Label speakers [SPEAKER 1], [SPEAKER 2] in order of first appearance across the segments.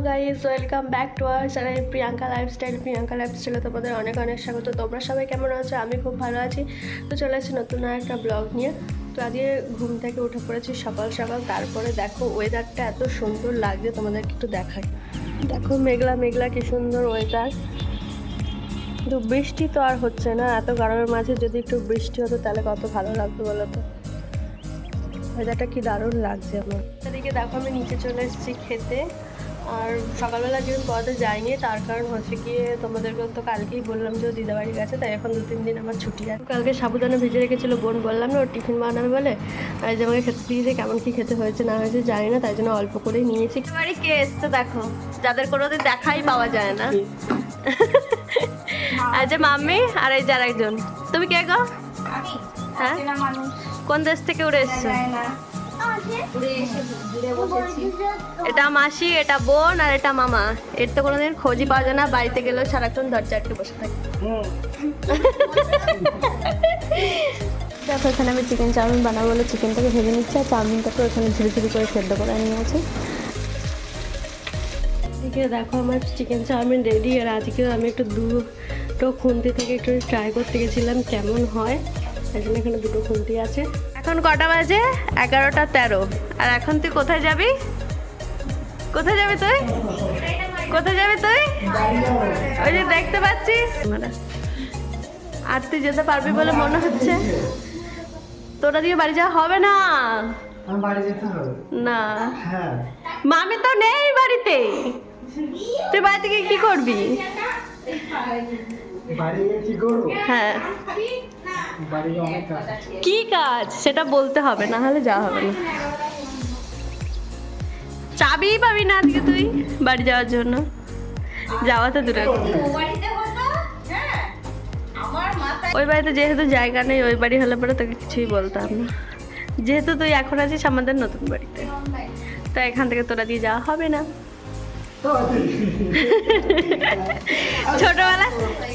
[SPEAKER 1] Guys welcome back to our channel Priyanka লাইফস্টাইলে তোমাদের অনেক অনেক স্বাগত। তোমরা সবাই কেমন আছো? আমি খুব ভালো আছি। তো চলে এসেছি নতুন একটা ব্লগ নিয়ে। তো আজকে ঘুম থেকে উঠে পড়েছি সকাল সকাল। তারপরে দেখো ওয়েদারটা এত সুন্দর লাগছে, তোমাদেরকে একটু দেখাই। দেখো মেঘলা মেঘলা কি সুন্দর ওয়েদার। কিন্তু বৃষ্টি তো আর হচ্ছে না, এত গরমের মাঝে যদি একটু বৃষ্টি হতো তাহলে কত ভালো লাগতো বলো তো। ওয়েদারটা কি দারুণ লাগছে আমার। এদিকে দেখো আমি নিচে চলে এসেছি খেতে। আর সকালবেলা যেদিন পড়াতে যাইনি, তার কারণ হচ্ছে কি তোমাদেরকে তো কালকেই বললাম যে ও দিদাবাড়ি গেছে, তাই এখন 2-3 দিন আমার ছুটি আছে। কালকে সাবুদানা ভেজে রেখেছিলো বোন, বললাম না ওর টিফিন বানাবে বলে, আর যে আমাকে খেতে দিয়েছে, কেমন কি খেতে হয়েছে না হয়েছে জানি না, তাই জন্য অল্প করেই নিয়েছি। বাড়ি কে এসছে দেখো, যাদের কোনোদিন দেখাই পাওয়া যায় না। আর যে মাম্মি আর এই যার একজন। তুমি কে গো? হ্যাঁ, কোন দেশ থেকে উড়ে এসছো? এটা মাসি, এটা বোন, আর এটা মামা। এর তো কোনোদিন খোঁজই পাওয়া যায় না, বাড়িতে গেলেও সারাক্ষণ দরজা আটকে বসে থাকে। দেখো এখানে আমি চিকেন চাউমিন বানাবো বলে চিকেনটাকে ভেজে নিচ্ছি, আর চাউমিনটাকে ওখানে ঝিরি ঝিরি করে সেদ্ধ করে নিয়ে আছে। এদিকে দেখো আমার চিকেন চাউমিন রেডি। আর আজকেও আমি একটু দুটো খুন্তি থেকে একটু ট্রাই করতে গেছিলাম কেমন হয়, তাই জন্য এখানে দুটো খুন্তি আছে। এখন কটা বাজে? 11:13। আর এখন তুই কোথায় যাবি? কোথায় যাবি তুই? কোথায় যাবি তুই? ওই যে দেখতে পাচ্ছিস। আর তুই যেতে পারবি বলে মনে হচ্ছে? তোরা দিয়ে বাড়ি যাওয়া হবে না। না, মামি তো নেই বাড়িতে। তুই বাড়িতে গিয়ে কি করবি? হ্যাঁ, কি কাজ সেটা বলতে হবে, না হলে যাওয়া হবে না। চাবি পাবি না আজকে তুই বাড়ি যাওয়ার জন্য। যাওয়া তো দূরে। ওই বাড়িতে যেহেতু জায়গা নেই, ওই বাড়ি হলে পরে তোকে কিছুই বলতাম না। যেহেতু তুই এখন আছিস আমাদের নতুন বাড়িতে, তো এখান থেকে তোরা দিয়ে যাওয়া হবে না।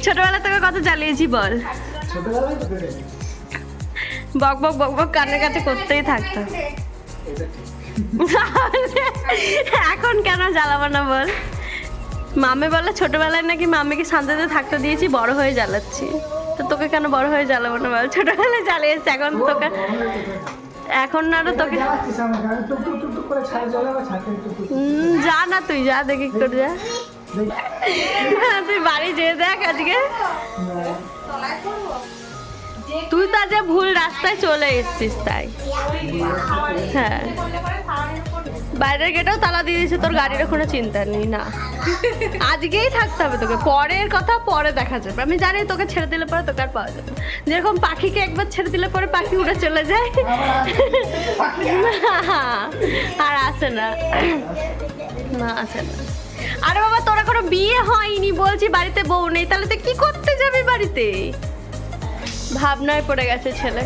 [SPEAKER 1] ছোটবেলা তোকে কত জ্বালিয়েছি বল। বক বক বক বক কানের কাছে করতেই থাকতাম। এখন কেন জ্বালাবো না বল? মামে বলে ছোটবেলায় নাকি মামিকে শান্তিতে থাকতে দিয়েছি, বড় হয়ে জ্বালাচ্ছি। তো তোকে কেন বড় হয়ে জ্বালাবো না বল? ছোটবেলায় জ্বালিয়েছি, এখন তোকে এখন না তোকে যা না, তুই যা দেখি করে যা। তুই বাড়ি যেয়ে দেখ আজকে। তুই তো আজ ভুল রাস্তায় চলে এসছিস তাই। হ্যাঁ, বাইরের গেটেও তালা দিয়ে দিয়েছে, তোর গাড়িরও কোনো চিন্তা নেই। না, আজকেই থাকতে হবে তোকে, পরের কথা পরে দেখা যাবে। আমি জানি তোকে ছেড়ে দিলে পরে তোকে আর পাওয়া যাবে। যেরকম পাখিকে একবার ছেড়ে দিলে পরে পাখি উড়ে চলে যায়, আর আসে না, না আসে না। আরে বাবা, তোর এখনো বিয়ে হয়নি, বলছি বাড়িতে বউ নেই, তাহলে তুই কি করতে যাবি বাড়িতে? ভাবনায় পড়ে গেছে ছেলে।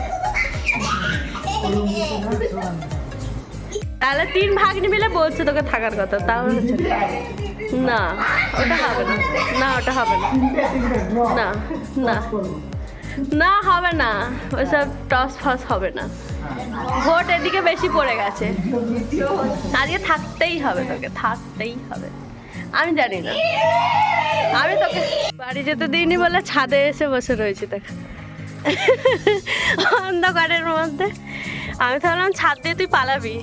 [SPEAKER 1] তাহলে 3 ভাগ্নি মিলে বলছে তোকে থাকার কথা, তাও হচ্ছে না। ওটা হবে না, না ওটা হবে না, না না না হবে না। ওইসব টস ফস হবে না। ভোট এদিকে বেশি পড়ে গেছে, আজকে থাকতেই হবে তোকে, থাকতেই হবে। আমি জানি না, আমি তোকে বাড়ি যেতে দিইনি বলে ছাদে এসে বসে রয়েছি দেখ, অন্ধকারের মধ্যে। আমি তো ভাবলাম ছাদ দিয়ে তুই পালাবি,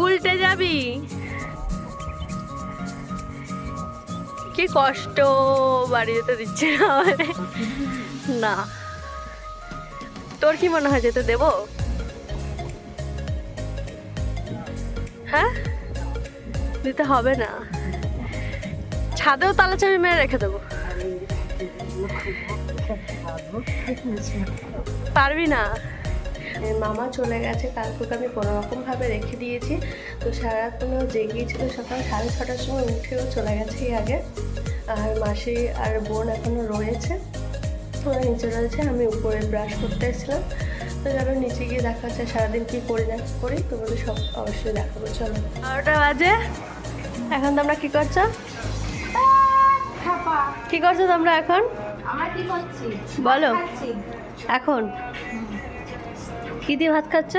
[SPEAKER 1] উল্টে যাবি। কি কষ্ট, বাড়ি যেতে দিচ্ছে না আমারে। না, তোর কি মনে হয় যেতে দেবো? হ্যাঁ, দিতে হবে না। ছাদেও তালা চাবি মেরে রেখে দেবো। পারবি না। মামা চলে গেছে, কালকে আমি কোনোরকমভাবে রেখে দিয়েছি। তো সারাক্ষণও জেগিয়েছিল, সকাল 6:30টার সময় উঠেও চলে গেছে আগে। আর মাসি আর বোন এখনও রয়েছে, ওরা নিচে রয়েছে। আমি উপরে ব্রাশ করতে এসেছিলাম, তো যারা নিচে গিয়ে দেখা যাচ্ছে সারাদিন কী করি না করি, তোমাদের সব অবশ্যই দেখাবো। চলো, 12টা বাজে। এখন তোমরা কী করছো? কি করছো তোমরা এখন? বলো এখন কি দিয়ে ভাত খাচ্ছ?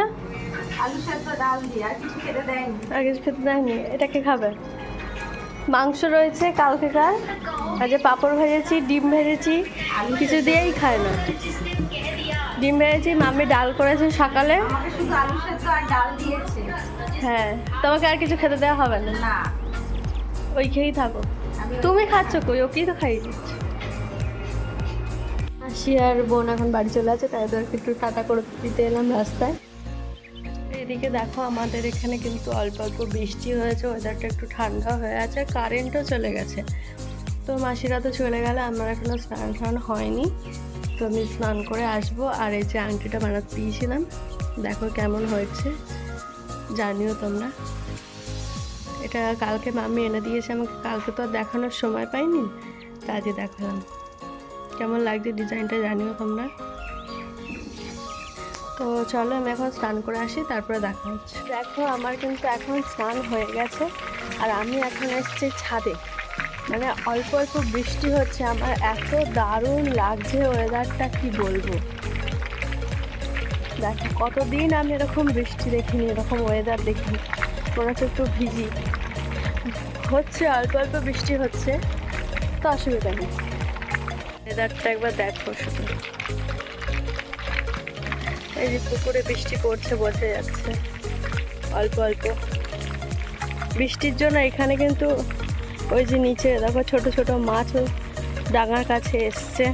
[SPEAKER 2] আলু সেদ্ধ ডাল দিয়ে আর কিছু খেতে দেয়নি।
[SPEAKER 1] আর কিছু খেতে দেয়নি। এটা কে খাবে? মাংস রয়েছে কালকেকার, আর যে পাঁপড় ভেজেছি, ডিম ভেজেছি, কিছু দিয়েই খায় না। ডিম ভেজেছি, মাম্মি ডাল করেছে সকালে।
[SPEAKER 2] আমাকে শুধু আলু সেদ্ধ আর ডাল দিয়েছে।
[SPEAKER 1] হ্যাঁ, তোমাকে আর কিছু খেতে দেওয়া হবে না,
[SPEAKER 2] না
[SPEAKER 1] ওই খেয়েই থাকো। তুমি খাচ্ছ কই? ওকেই তো খাইয়ে দিচ্ছি। আসি আর বোন এখন বাড়ি চলে আছে, তাই ওদেরকে একটু টাটা করে দিতে এলাম রাস্তায়। এদিকে দেখো আমাদের এখানে কিন্তু অল্প অল্প বৃষ্টি হয়েছে, ওয়েদারটা একটু ঠান্ডা হয়ে আছে, কারেন্টও চলে গেছে। তো মাসিরা তো চলে গেলে, আমার এখনও স্নান টান হয়নি। তো আমি স্নান করে আসবো। আর এই যে আংটিটা বানাতে দিয়েছিলাম, দেখো কেমন হয়েছে জানিও তোমরা। এটা কালকে মাম্মি এনে দিয়েছে আমাকে, কালকে তো আর দেখানোর সময় পাইনি, তা আজকে দেখালাম। কেমন লাগছে ডিজাইনটা জানিও তোমরা। তো চলো আমি এখন স্নান করে আসি, তারপরে দেখা হচ্ছে। দেখো আমার কিন্তু এখন স্নান হয়ে গেছে, আর আমি এখন এসেছি ছাদে। মানে অল্প অল্প বৃষ্টি হচ্ছে, আমার এত দারুণ লাগছে ওয়েদারটা, কি বলবো। দেখো কতদিন আমি এরকম বৃষ্টি দেখিনি, এরকম ওয়েদার দেখিনি। মনে হচ্ছে একটু ভিজি হচ্ছে, অল্প অল্প বৃষ্টি হচ্ছে, তো অসুবিধা নেই। ওয়েদারটা একবার দেখো শুধু। এই যে পুকুরে বৃষ্টি পড়ছে, বোঝা যাচ্ছে অল্প অল্প। বৃষ্টির জন্য এখানে কিন্তু ওই যে নিচে দেখো ছোট ছোট মাছও ডাঙার কাছে এসছে।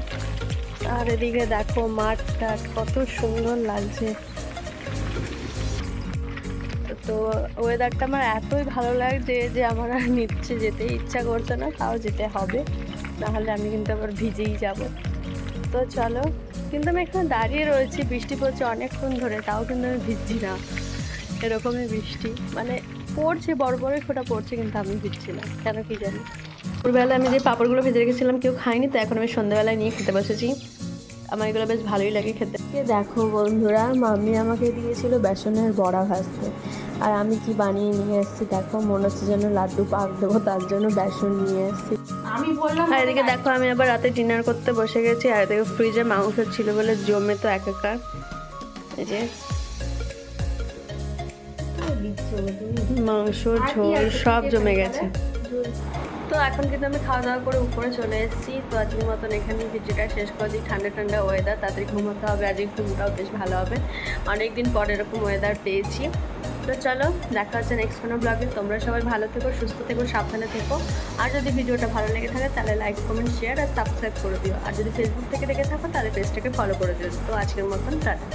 [SPEAKER 1] আর এদিকে দেখো মাঠটা কত সুন্দর লাগছে। তো ওয়েদারটা আমার এতই ভালো লাগছে যে আমার আর নিচে যেতে ইচ্ছা করছে না, তাও যেতে হবে, নাহলে আমি কিন্তু আবার ভিজেই যাব। তো চলো, কিন্তু আমি এখানে দাঁড়িয়ে রয়েছি, বৃষ্টি পড়ছে অনেকক্ষণ ধরে, তাও কিন্তু আমি ভিজছি না। এরকমই বৃষ্টি মানে পড়ছে, বড় বড়ই ফোঁটা পড়ছে, কিন্তু আমি ভিজছি না, কেন কি জানি। দুপুরবেলা আমি যে পাঁপড়গুলো ভেজে রেখেছিলাম কেউ খাইনি, তো এখন আমি সন্ধ্যাবেলায় নিয়ে খেতে বসেছি। আমার এগুলো বেশ ভালোই লাগে খেতে। দেখো বন্ধুরা, মাম্মি আমাকে দিয়েছিল বেসনের বড়া ভাজতে, আর আমি কি বানিয়ে নিয়ে এসেছি দেখো। মনে হচ্ছে যেন লাড্ডু পাক দেবো, তার জন্য বেসন নিয়ে এসেছি।
[SPEAKER 2] আমি বললাম
[SPEAKER 1] আর এদিকে দেখো আমি আবার রাতে ডিনার করতে বসে গেছি। আর এদিকে ফ্রিজে মাংস ছিল বলে জমে তো একাকার, এই যে মাংস ঝোল সব জমে গেছে। তো এখন কিন্তু আমি খাওয়া দাওয়া করে উপরে চলে এসেছি। তো আজকের মতন এখানে ভিডিওটা শেষ করে দিই। ঠান্ডা ঠান্ডা ওয়েদার, তাড়াতাড়ি ঘুমোতে হবে, আজকে ঘুমটাও বেশ ভালো হবে, অনেকদিন পর এরকম ওয়েদার পেয়েছি। তো চলো দেখা হচ্ছে নেক্সট কোনো ব্লগে। তোমরা সবাই ভালো থেকো, সুস্থ থেকো, সাবধানে থেকো। আর যদি ভিডিওটা ভালো লেগে থাকে তাহলে লাইক, কমেন্ট, শেয়ার আর সাবস্ক্রাইব করে দিও। আর যদি ফেসবুক থেকে দেখে থাকো তাহলে পেজটাকে ফলো করে দিও। তো আজকের মতন টাটা।